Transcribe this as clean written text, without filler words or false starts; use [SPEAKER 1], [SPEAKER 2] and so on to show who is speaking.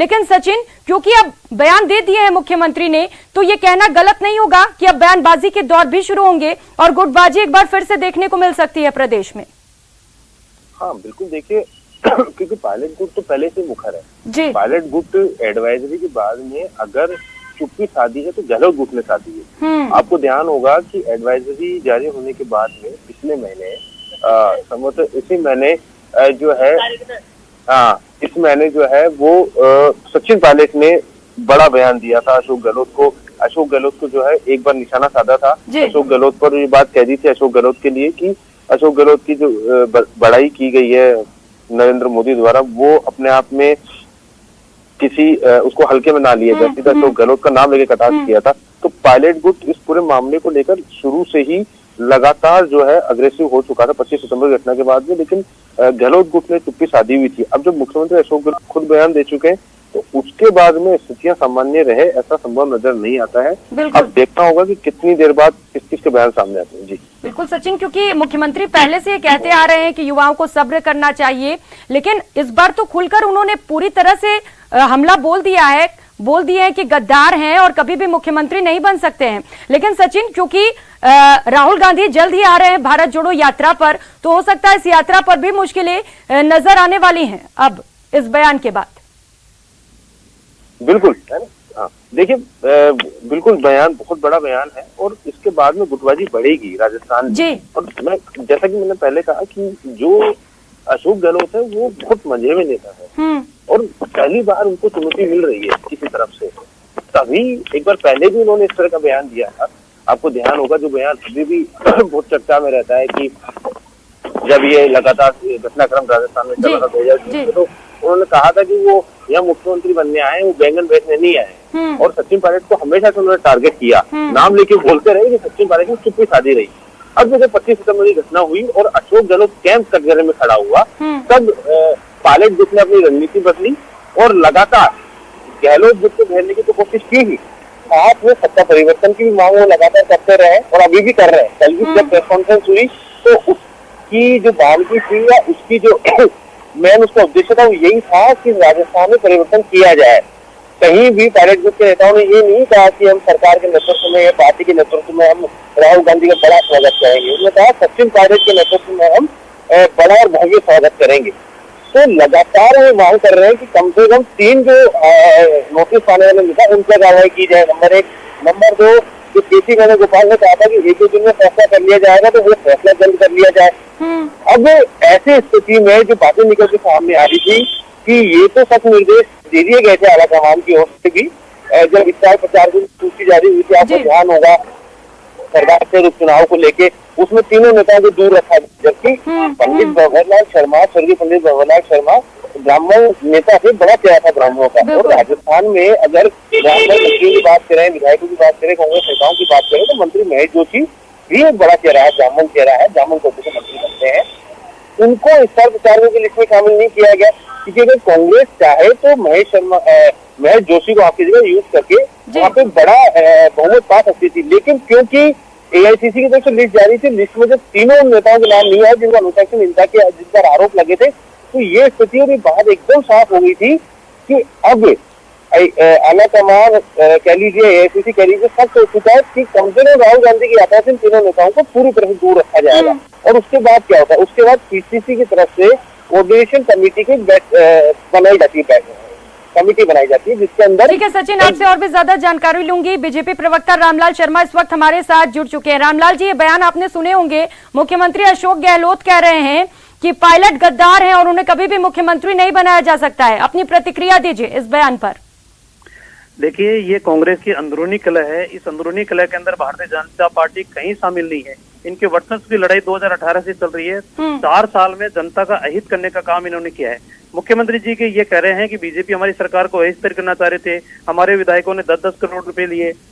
[SPEAKER 1] लेकिन सचिन, क्योंकि अब बयान दे दिए हैं मुख्यमंत्री ने, तो ये कहना गलत नहीं होगा कि अब बयानबाजी के दौर भी शुरू होंगे और गुटबाजी एक बार फिर से देखने को मिल सकती है प्रदेश में।
[SPEAKER 2] हाँ बिल्कुल, देखिए क्योंकि पायलट गुट तो पहले से मुखर है
[SPEAKER 1] जी।
[SPEAKER 2] पायलट गुट एडवाइजरी के बाद में अगर चुप्पी साधी है तो गहलोत गुट ने साधी है। आपको ध्यान होगा कि एडवाइजरी जारी होने के बाद में पिछले महीने संभवतः इसी महीने जो है इस महीने जो है वो सचिन पायलट ने बड़ा बयान दिया था अशोक गहलोत को जो है एक बार निशाना साधा था। अशोक गहलोत पर ये बात कह दी थी अशोक गहलोत के लिए कि अशोक गहलोत की जो बड़ाई की गई है नरेंद्र मोदी द्वारा वो अपने आप में किसी उसको हल्के में ना लिया जाए, सीधा अशोक गहलोत का नाम लेके कटाक्ष किया था। तो पायलट गुट इस पूरे मामले को लेकर शुरू से ही लगातार जो है अग्रेसिव हो चुका था 25 सितंबर घटना के बाद में, लेकिन गहलोत गुट ने चुप्पी साधी हुई थी। अब जब मुख्यमंत्री अशोक गहलोत खुद बयान दे चुके हैं तो उसके बाद में स्थितियां सामान्य रहे ऐसा संभव नजर नहीं आता है। अब देखना होगा कि कितनी देर बाद किस किस के बयान सामने आते हैं। जी
[SPEAKER 1] बिल्कुल सचिन, क्योंकि मुख्यमंत्री पहले से ये कहते आ रहे हैं कि युवाओं को सब्र करना चाहिए, लेकिन इस बार तो खुलकर उन्होंने पूरी तरह से हमला बोल दिए हैं कि गद्दार हैं और कभी भी मुख्यमंत्री नहीं बन सकते हैं। लेकिन सचिन, क्योंकि राहुल गांधी जल्द ही आ रहे हैं भारत जोड़ो यात्रा पर, तो हो सकता है इस यात्रा पर भी मुश्किलें नजर आने वाली हैं अब इस बयान के बाद।
[SPEAKER 2] बिल्कुल है ना। हाँ देखिए बिल्कुल बयान बहुत बड़ा बयान है और इसके बाद में गुटबाजी बढ़ेगी राजस्थान
[SPEAKER 1] जी।
[SPEAKER 2] और मैं जैसा कि मैंने पहले कहा कि जो अशोक गहलोत है वो बहुत मजे में नेता है और पहली बार उनको चुनौती मिल रही है किसी तरफ से। तभी एक बार पहले भी उन्होंने इस तरह का बयान दिया था, आपको ध्यान होगा, जो बयान अभी भी बहुत चर्चा में रहता है कि जब ये लगातार घटनाक्रम राजस्थान में चला था 2020 तो उन्होंने कहा था कि वो यहाँ मुख्यमंत्री बनने आए, वो बैंगन बेचने नहीं आए। और सचिन पायलट को हमेशा से उन्होंने टारगेट किया, नाम लेके बोलते रहे कि सचिन पायलट की चुप्पी साधी रही। अब जब 25 सितंबर की घटना हुई और अशोक गहलोत कैंप कटघरे में खड़ा हुआ तब पायलट गुट ने अपनी रणनीति बदली और लगातार गहलोत गुट को घेरने की तो कोशिश की ही, साथ में सत्ता परिवर्तन की भी मांग वो लगातार करते रहे और अभी भी कर रहे हैं। कल भी जब प्रेस कॉन्फ्रेंस हुई तो उसकी जो बाउंड्री थी या उसकी जो मेन उसका उद्देश्य था वो यही था कि राजस्थान में परिवर्तन किया जाए। कहीं भी पायलट गुट के नेताओं ने ये नहीं कहा कि हम सरकार के नेतृत्व में या पार्टी के नेतृत्व में हम राहुल गांधी का बड़ा स्वागत करेंगे, उन्होंने कहा सचिन पायलट के नेतृत्व में हम बड़ा और भव्य स्वागत करेंगे। तो लगातार वो मांग कर रहे हैं कि कम से कम 3 जो नोटिस पाने वाले नेता उन पर कार्रवाई की जाए। नंबर 1, नंबर 2 जो केसी वेणुगोपाल ने कहा था कि एक 2 दिन में फैसला कर लिया जाएगा तो वो फैसला जल्द कर लिया जाए। अब ऐसी स्थिति में जो बातें निकल के सामने आ रही थी कि ये तो सख्त निर्देश दे दिए गए थे आलाकमान की ओर से भी जब स्टार प्रचार की सूची जारी हुई थी, आपको ध्यान होगा सरकार से उपचुनाव को लेके उसमें तीनों नेताओं को दूर रखा, जबकि पंडित भंवरलाल शर्मा, स्वर्गीय पंडित भंवरलाल शर्मा ब्राह्मण नेता थे, बड़ा चेहरा था ब्राह्मणों का। और राजस्थान में अगर ब्राह्मण मंत्रियों की बात करें, विधायकों की बात करें, कांग्रेस नेताओं की बात करें तो मंत्री महेश जोशी भी एक बड़ा चेहरा है, ब्राह्मण चेहरा है, ब्राह्मण कोटे के मंत्री बनते हैं। उनको स्टार प्रचारकों की लिस्ट में शामिल नहीं किया गया क्योंकि अगर कांग्रेस चाहे तो महेश जोशी को आपकी जगह यूज करके वहाँ पे बड़ा बहुमत पा सकती थी। लेकिन क्योंकि एआईसीसी की तरफ से लिस्ट जारी थी, लिस्ट में जब तीनों नेताओं के नाम नहीं आए जिनको अनुशासन हिंसा के जिन पर आरोप लगे थे, तो ये स्थिति और बात एकदम साफ हो गई थी कि अब आलाकमान कह लीजिए, एआईसीसी कह लीजिए, सब सोच चुका है कि कम से कम राहुल गांधी की यात्रा से तीनों नेताओं को पूरी तरह से दूर रखा जाएगा। और उसके बाद क्या होता है, उसके बाद पीसीसी की तरफ से कोऑर्डिनेशन कमेटी की बनाई जाती है, कमेटी बनाई जाती है जिसके अंदर।
[SPEAKER 1] ठीक है सचिन, आपसे और भी ज्यादा जानकारी लूंगी। बीजेपी प्रवक्ता रामलाल शर्मा इस वक्त हमारे साथ जुड़ चुके हैं। रामलाल जी, ये बयान आपने सुने होंगे, मुख्यमंत्री अशोक गहलोत कह रहे हैं कि पायलट गद्दार हैं और उन्हें कभी भी मुख्यमंत्री नहीं बनाया जा सकता है। अपनी प्रतिक्रिया दीजिए इस बयान पर।
[SPEAKER 3] देखिए, ये कांग्रेस की अंदरूनी कलह है। इस अंदरूनी कलह के अंदर भारतीय जनता पार्टी कहीं शामिल नहीं है। इनके वर्चस्व की लड़ाई 2018 से चल रही है। 4 साल में जनता का अहित करने का काम इन्होंने किया है। मुख्यमंत्री जी के ये कह रहे हैं कि बीजेपी हमारी सरकार को अस्थिर करना चाह रहे थे, हमारे विधायकों ने 10-10 करोड़ रुपए लिए।